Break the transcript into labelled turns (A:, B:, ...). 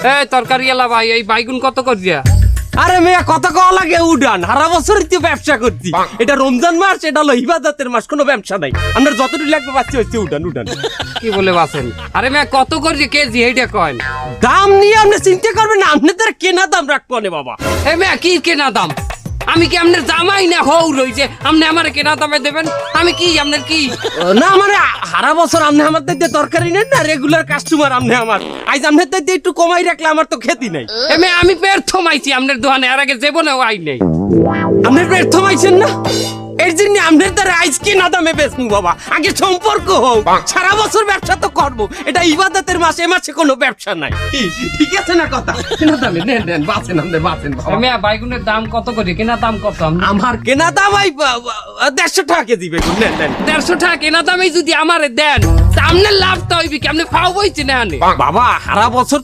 A: এই তরকারি এলা ভাই এই বাইগুন কত করিয়া?
B: আরে মেয়া কত কওয়া লাগে উডান সারা বছরই তো ব্যবসা করছি। এটা রমজান মাস, এটা হলো ইবাদতের মাস, কোনো ব্যবসা নাই। আপনার যতটুকু লাগবে বাচ্চা হচ্ছে উডান উডান।
A: কি বলে বাসেন? আরে মেয়া কত করিয়া কেজি এইটা কয়েন?
B: দাম নিয়ে আপনি চিন্তা করবেন না, আপনি তার কেনা দাম রাখবো না বাবা।
A: এ মেয়া কি কেনা দাম? আমি কি আপনার জামাই না হৌ রইছে আপনি আমার কেনা দামে দেবেন? আমি কি আপনার কি
B: না মানে সারা বছর আপনি আমার দিকে তরকারি নেন না, রেগুলার কাস্টমার আপনি আমার। আজ আপনার দিকে একটু কমাই রাখলে আমার তো খেতি নাই।
A: এ মেয়া আমি ব্যর্থ মাইছি আপনার দোকানে, আর আগে জীবনেও আই নেই।
B: আপনি ব্যর্থ মাইছেন না, এর জন্য আপনার দ্বারা আজ কেনা দামে বেচমু বাবা। আগে সম্পর্ক হোক, সারা বছর ব্যবসা তো করবো, এটা ইবাদতের মাস, এ মাসে কোনো ব্যবসা নাই। ঠিক আছে না কথা? কেনা দামে নেন নেন, বাঁচেন আপনি বাঁচেন
A: এ মেয়া বাইগুনের দাম কত করে? কেনা দাম কত?
B: আমার কেনা দাম 150 টাকা কেজি বেগুন। নেন নেন
A: 150 টাকা কেনা দামে যদি আমারে দেন তা আপনার লাভ তো হইবে কি? আপনি ফাও বইছি না
B: বাবা, সারা বছর